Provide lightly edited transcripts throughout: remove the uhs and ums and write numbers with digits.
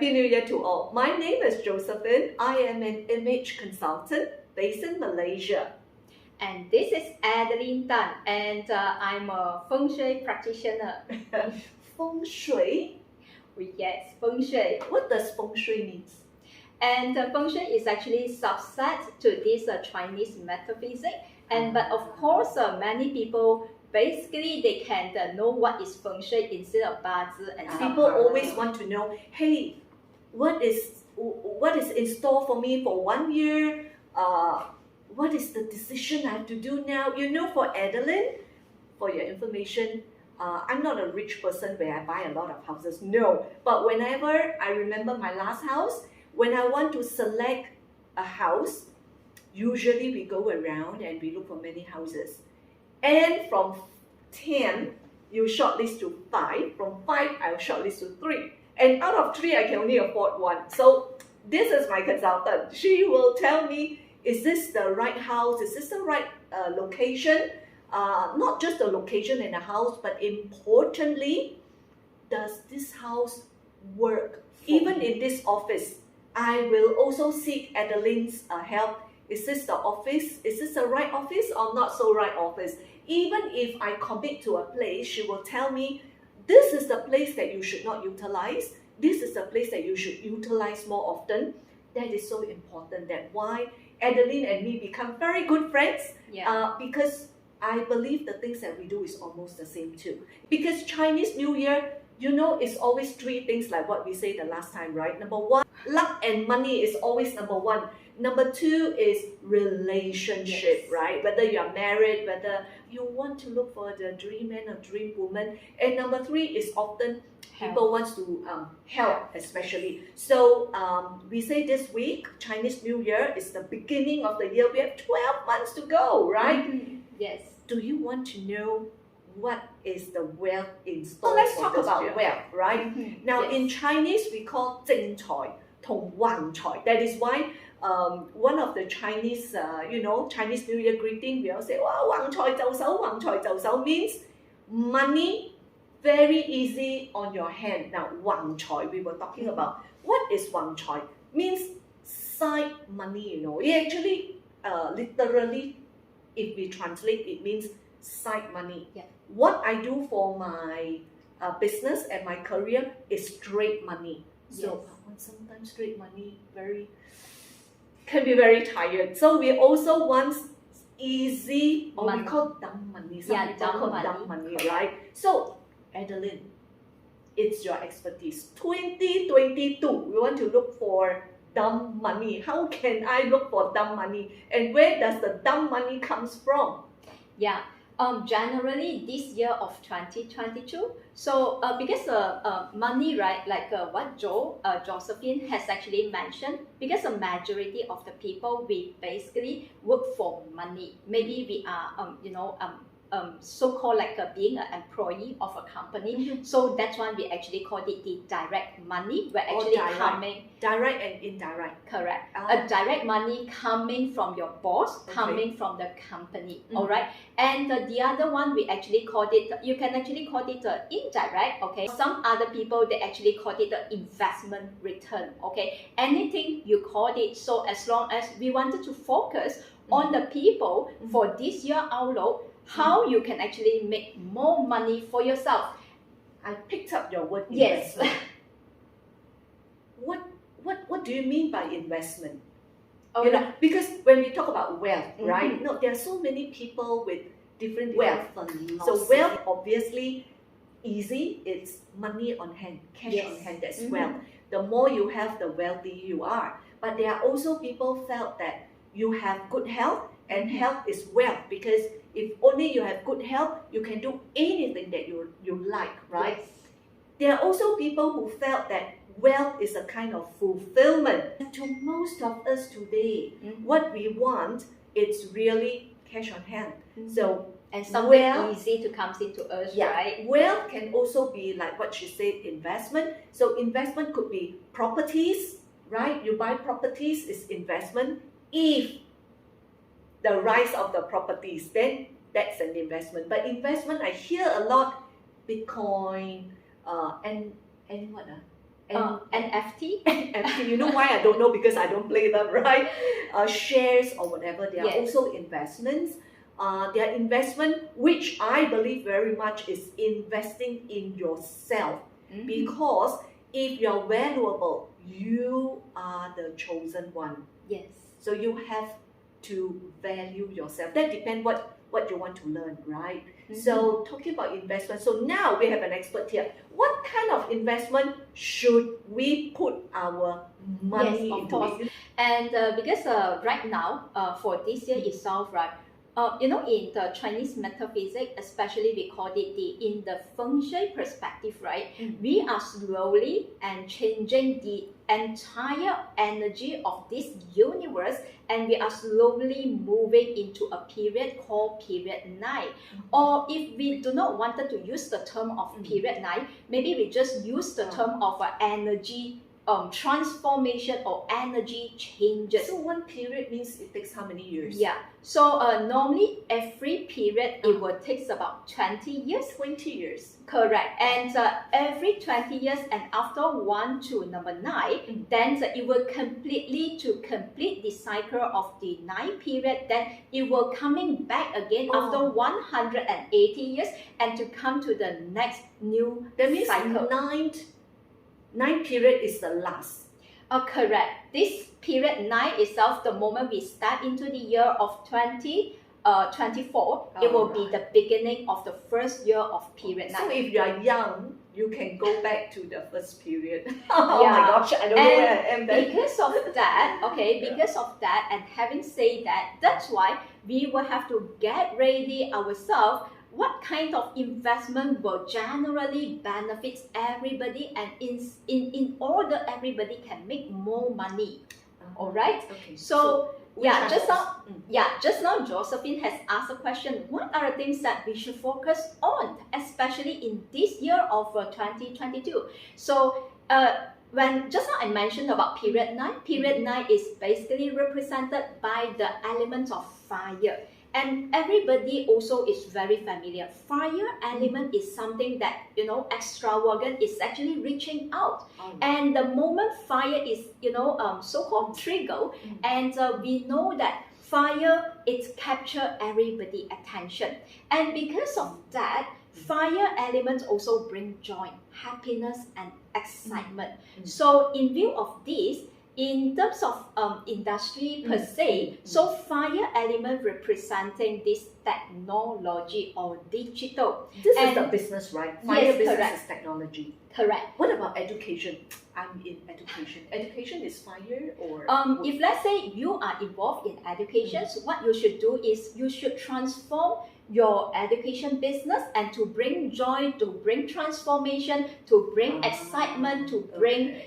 Happy New Year to all. My name is Josephine. I am an image consultant based in Malaysia. And this is Adeline Tan, and I'm a Feng Shui practitioner. Feng Shui? Yes, Feng Shui. What does Feng Shui mean? And Feng Shui is actually subset to this Chinese metaphysics. And but of course, many people basically they can know what is Feng Shui instead of Bazi and people always want to know, hey, what is in store for me for 1 year? What is the decision I have to do now? You know, for Adeline, for your information, I'm not a rich person where I buy a lot of houses. No, but whenever I remember my last house, when I want to select a house, usually we go around and we look for many houses. And from 10, you shortlist to 5. From 5, I'll shortlist to 3. And out of 3, I can only afford 1. So this is my consultant. She will tell me, is this the right house? Is this the right location? Not just the location and the house, but importantly, does this house work? Even in this office, I will also seek Adeline's help. Is this the office? Is this the right office or not so right office? Even if I commit to a place, she will tell me, this is the place that you should not utilize. This is the place that you should utilize more often. That is so important. That's why Adeline and me become very good friends. Because I believe the things that we do is almost the same too. Because Chinese New Year, you know, it's always 3 things like what we say the last time, right? Number 1, luck and money is always number 1. Number 2 is relationship, right? Whether you are married, whether you want to look for the dream man or dream woman. And number 3 is often people want to help, especially. So we say this week, Chinese New Year is the beginning of the year. We have 12 months to go, right? Yes. Do you want to know what is the wealth in store? So let's talk about wealth, right? Now in Chinese we call 正財同橫財. That is why one of the Chinese, Chinese New Year greeting, we all say, wow, 橫財就手, 橫財就手 means money very easy on your hand. Now 橫財, we were talking about. What is 橫財? Means side money, you know. It actually, literally, if we translate, it means side money. What I do for my business and my career is straight money. So sometimes straight money can be very tired. So we also want easy, or we call dumb money. Some people call dumb money, right? So Adeline, it's your expertise. 2022, we want to look for dumb money. How can I look for dumb money? And where does the dumb money comes from? Generally this year of 2022, so because money, right, like what Josephine has actually mentioned, because the majority of the people, we basically work for money. Maybe we are so-called like being an employee of a company. So that's why we actually call it the direct money. We're actually coming direct and indirect. Correct. A direct money coming from your boss, coming from the company. All right. And the other one we actually called it. You can actually call it indirect. Okay. Some other people they actually call it the investment return. Okay. Anything you call it. So as long as we wanted to focus on the people for this year outlook, how you can actually make more money for yourself. I picked up your word investment. Yes. What do you mean by investment? You know, because when we talk about wealth, right? No, there are so many people with different wealth. So wealth, obviously, easy. It's money on hand, cash on hand. That's wealth. The more you have, the wealthy you are. But there are also people felt that you have good health, and health is wealth, because if only you have good health, you can do anything that you like, right? There are also people who felt that wealth is a kind of fulfillment. To most of us today, what we want is really cash on hand. So and something easy to come into us, right? Wealth can also be like what she said, investment. So investment could be properties, right? You buy properties is investment. If the rise of the properties, then that's an investment. But investment, I hear a lot, Bitcoin, and what? NFT. NFT, you know why I don't know? Because I don't play them, right? Shares or whatever, they are Yes. also investments. They are investment, which I believe very much is investing in yourself. Mhm. Because if you're valuable, you are the chosen one. Yes. So you have to value yourself. That depends what you want to learn, right? So talking about investment, so now we have an expert here. What kind of investment should we put our money Yes, of into? course. And because right now, for this year itself, right, in the Chinese metaphysics, especially we call it in the feng shui perspective, right, we are slowly and changing the entire energy of this universe, and we are slowly moving into a period called period 9. Or if we do not wanted to use the term of period 9, maybe we just use the term of energy transformation or energy changes. So one period means it takes how many years? Yeah. So normally every period it will takes about 20 years. 20 years. Correct. And every 20 years, and after 1 to number 9, then it will complete the cycle of the 9 period. Then it will coming back again after 180 years, and to come to the next new That means cycle. Nine period is the last. Correct. This period 9 itself, the moment we start into the year of 2024, it will be the beginning of the first year of period 9. So if you are young, you can go back to the first period. Oh my gosh, I don't know where I am then. Because of that, because of that, and having said that, that's why we will have to get ready ourselves. What kind of investment will generally benefit everybody, and in order everybody can make more money. All right. Okay. So just channels? now Josephine has asked a question. What are the things that we should focus on, especially in this year of 2022? So when just now I mentioned about period 9, period 9 is basically represented by the element of fire. And everybody also is very familiar. Fire element is something that, extravagant, is actually reaching out. And the moment fire is, so-called trigger, and we know that fire, it capture everybody attention. And because of that, fire elements also bring joy, happiness, and excitement. So in view of this, in terms of industry per se, so fire element representing this technology or digital. This is the business, right? Fire Yes, business correct. is technology. Correct. What about education? I'm in education. Education is fire or? If let's say you are involved in education, so what you should do is you should transform your education business and to bring joy, to bring transformation, to bring excitement, to bring,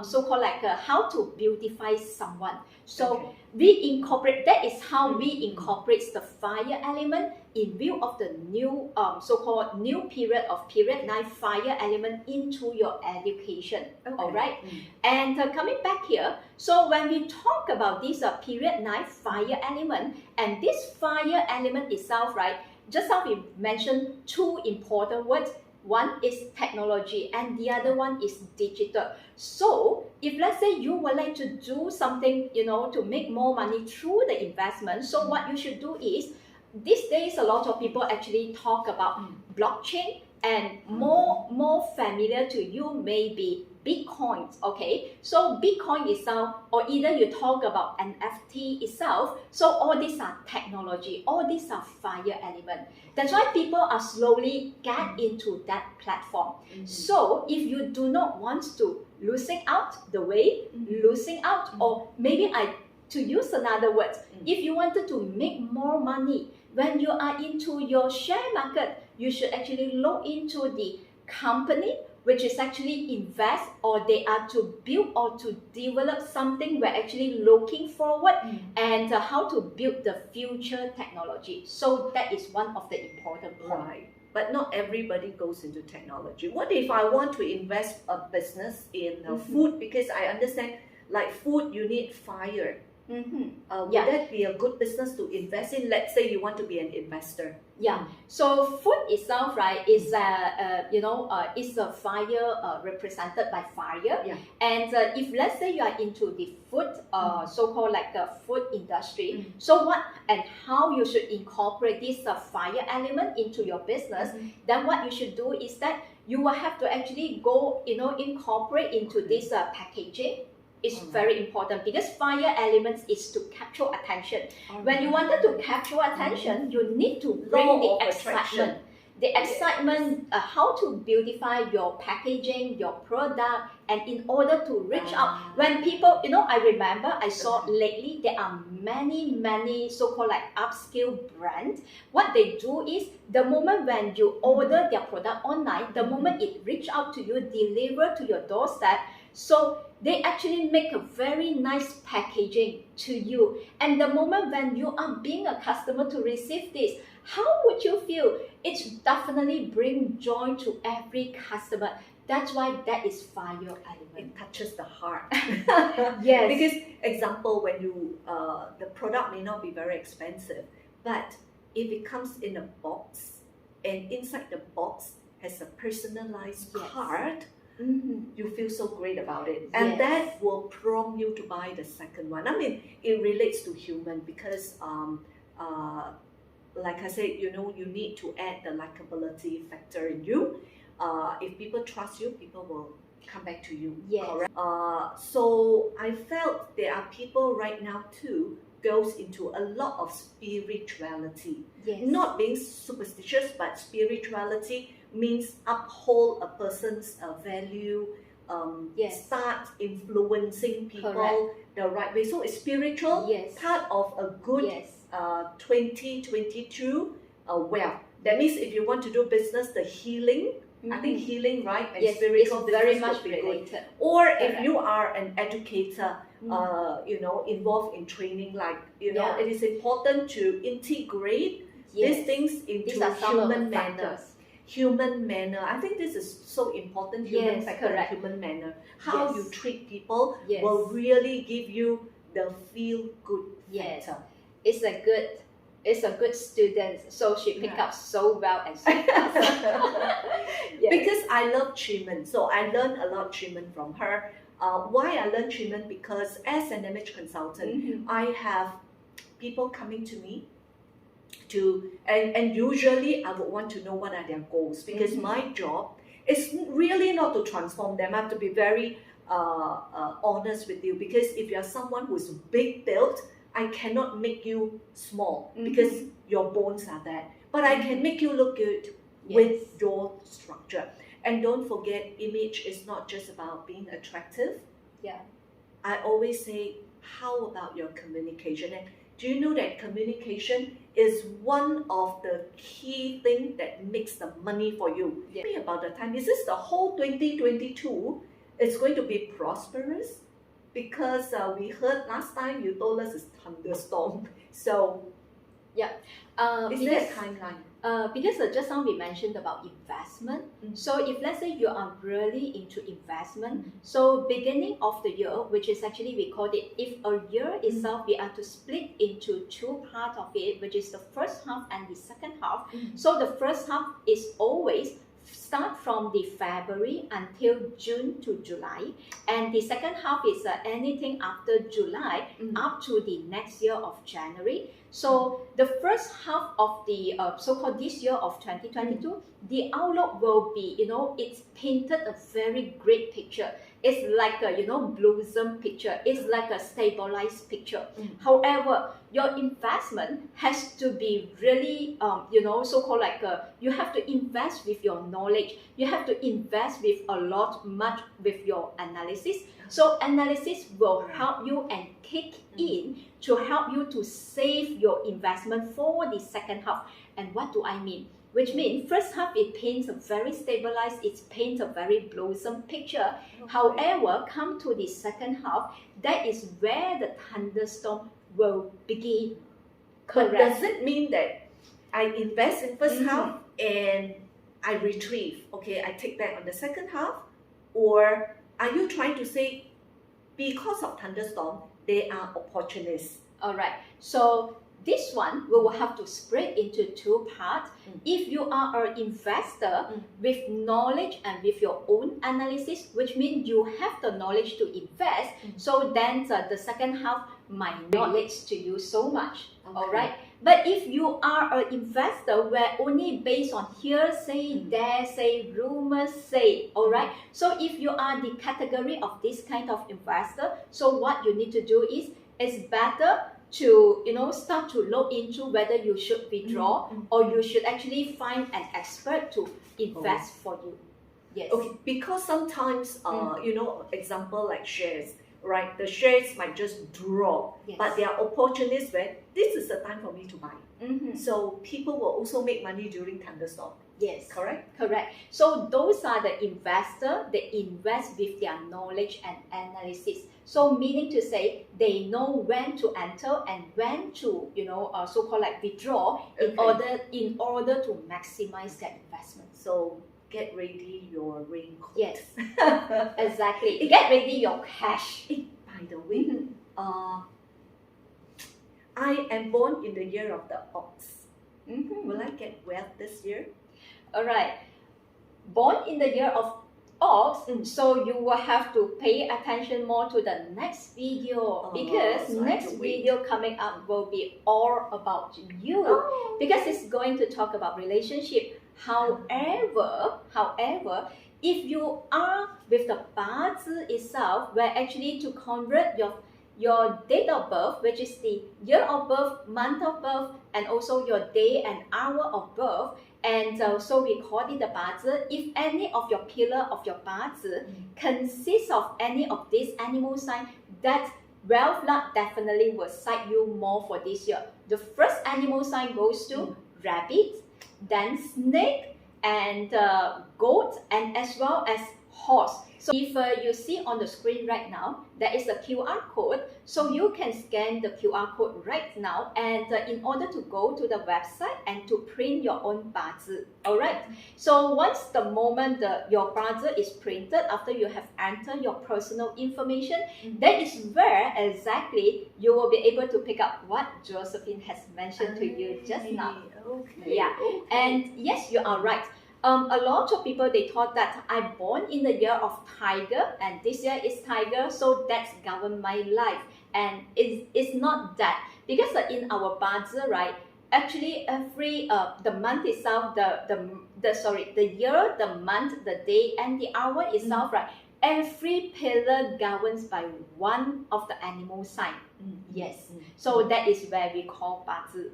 so-called like how to beautify someone. So we incorporate, that is how we incorporate the fire element in view of the new so-called new period of period 9 fire element into your education. All right. And coming back here, so when we talk about this period 9 fire element, and this fire element itself, right, just now we mentioned 2 important words. One is technology and the other one is digital. So if let's say you would like to do something, to make more money through the investment, so what you should do is, these days a lot of people actually talk about blockchain, and more familiar to you may be Bitcoin. Okay, so Bitcoin itself, or either you talk about NFT itself, so all these are technology, all these are fire element. That's why people are slowly get into that platform. So if you do not want to losing out the way, losing out, or maybe to use another word, if you wanted to make more money, when you are into your share market, you should actually look into the company which is actually invest, or they are to build or to develop something. We're actually looking forward and how to build the future technology. So that is one of the important points. Right. But not everybody goes into technology. What if I want to invest a business in food? Because I understand, like food, you need fire. Would Yeah. that be a good business to invest in? Let's say you want to be an investor. Yeah. So food itself, right, is is a fire represented by fire. Yeah. And if let's say you are into the food, so-called like the food industry, Mm. so what and how you should incorporate this fire element into your business, then what you should do is that you will have to actually go, incorporate into this packaging. It's very important because fire elements is to capture attention. When you wanted to capture attention, you need to bring Law the of attraction. excitement. The excitement, how to beautify your packaging, your product, and in order to reach out. When people, I remember I saw lately there are many so-called like upscale brands. What they do is the moment when you order their product online, the moment it reach out to you, deliver to your doorstep. So they actually make a very nice packaging to you. And the moment when you are being a customer to receive this, how would you feel? It definitely bring joy to every customer. That's why that is fire element. It touches the heart. Yes. Because example, when you the product may not be very expensive, but if it comes in a box and inside the box has a personalized Yes. card, Mhm. you feel so great about it, and Yes. that will prompt you to buy the second one. I mean, it relates to human because like I said, you need to add the likability factor in you. If people trust you, people will come back to you. Yes. Correct. So I felt there are people right now too goes into a lot of spirituality. Yes. Not being superstitious, but spirituality means uphold a person's value, Yes. start influencing people Correct. the right way. So it's spiritual, Yes. part of a good Yes. 2022 wealth. That means if you want to do business, the healing, I think Mhm. healing, right, and Yes, spiritual it's very business much would be good. related. Or if Correct. you are an educator, Mm. involved in training, like, Yeah. it is important to integrate Yes. these things into These are some of the human manner. factors. Human manner. I think this is so important. Human Yes, factor, correct. human manner. How Yes. you treat people Yes. will really give you the feel good Yes. factor. It's a good student, so she picked Yeah. up so well and so fast. Yes. Because I love treatment, so I learned a lot of treatment from her. Why I learned treatment? Because as an image consultant, Mhm. I have people coming to me and usually I would want to know what are their goals, because Mhm. my job is really not to transform them. I have to be very honest with you, because if you are someone who is big built, I cannot make you small because your bones are there. But I can make you look good with Yes. your structure. And don't forget, image is not just about being attractive. Yeah. I always say, how about your communication? And do you know that communication is one of the key things that makes the money for you? Yeah. Tell me about the time. Is this the whole 2022 is going to be prosperous? Because we heard last time you told us it's thunderstorm. So is there a Because timeline? because just now we mentioned about investment. Mm. So if let's say you are really into investment, Mm. so beginning of the year, which is actually we call it, if a year itself, we are to split into two parts of it, which is the first half and the second half. Mm. So the first half is always start from the February until June to July, and the second half is anything after July Mm. up to the next year of January. So the first half of the so-called this year of 2022, the outlook will be, it's painted a very great picture. It's like a, blossom picture. It's like a stabilized picture. Mm. However, your investment has to be really, so-called like you have to invest with your knowledge. You have to invest with much with your analysis. So analysis will help you and kick in to help you to save your investment for the second half. And what do I mean? Which means first half it paints a very stabilized, it paints a very blossom picture. However, come to the second half, that is where the thunderstorm will begin. But Correct. does it mean that I invest in first Mhm. half and I retrieve? Okay, I take back on the second half? Or are you trying to say, because of thunderstorm, they are opportunists. All right. So this one we will have to split into two parts. If you are an investor with knowledge and with your own analysis, which means you have the knowledge to invest, so then the second half might not relate to you so much. All right. But if you are an investor where only based on hearsay, dare say, rumors say, all right. So if you are the category of this kind of investor, so what you need to do is it's better to start to look into whether you should withdraw or you should actually find an expert to invest for you. Yes. Okay, because sometimes example like shares, right? The shares might just drop, Yes. but there are opportunists where this is the time for me to buy. Mm-hmm. So people will also make money during thunderstorm. Yes. Correct? Correct. So those are the investors. They invest with their knowledge and analysis. So meaning to say they know when to enter and when to so-called like withdraw in order to maximize their investment. So get ready your raincoat. Yes. Exactly. Get ready your cash. By the way, I am born in the year of the ox. Will I get wealth this year? All right. Born in the year of ox, so you will have to pay attention more to the next video because so next video coming up will be all about you because it's going to talk about relationship. However, if you are with the 八字 itself, where actually to convert your date of birth, which is the year of birth, month of birth, and also your day and hour of birth, and so we call it the 八字. If any of your pillar of your 八字consists of any of these animal sign, that wealth luck definitely will side you more for this year. The first animal sign goes to rabbit, then snake, and goat, and as well as horse. So if you see on the screen right now, there is a QR code. So you can scan the QR code right now, and in order to go to the website and to print your own 八字. All right. So once the moment your 八字 is printed, after you have entered your personal information, that is where exactly you will be able to pick up what Josephine has mentioned to you just now. Okay. Yeah. And yes, you are right. A lot of people, they thought that I'm born in the year of tiger and this year is tiger, so that's govern my life. And it's not that, because in our 八字, right, actually every the month itself, the year, the month, the day, and the hour itself, right, every pillar governs by one of the animal sign. Yes. So that is where we call 八字.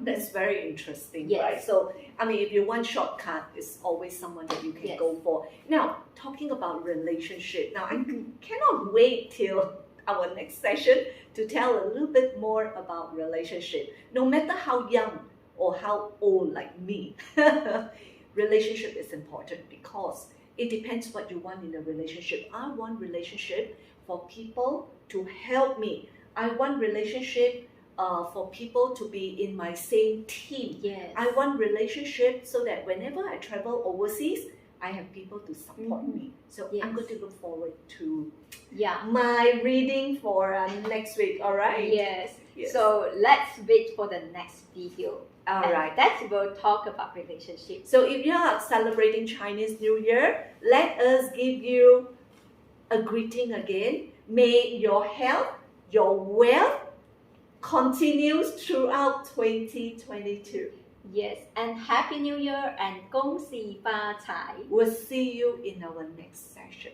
That's very interesting, Yes. right? So, I mean, if you want shortcut, it's always someone that you can go for. Now, talking about relationship, now I cannot wait till our next session to tell a little bit more about relationship. No matter how young or how old like me, relationship is important because it depends what you want in a relationship. I want relationship for people to help me. I want relationship for people to be in my same team. Yes. I want relationship so that whenever I travel overseas, I have people to support me. So I'm going to look forward to my reading for next week. All right? Yes. So let's wait for the next video. All right. That will talk about relationships. So if you are celebrating Chinese New Year, let us give you a greeting again. May your health, your wealth continues throughout 2022. Yes, and Happy New Year and 恭喜发财. We'll see you in our next session.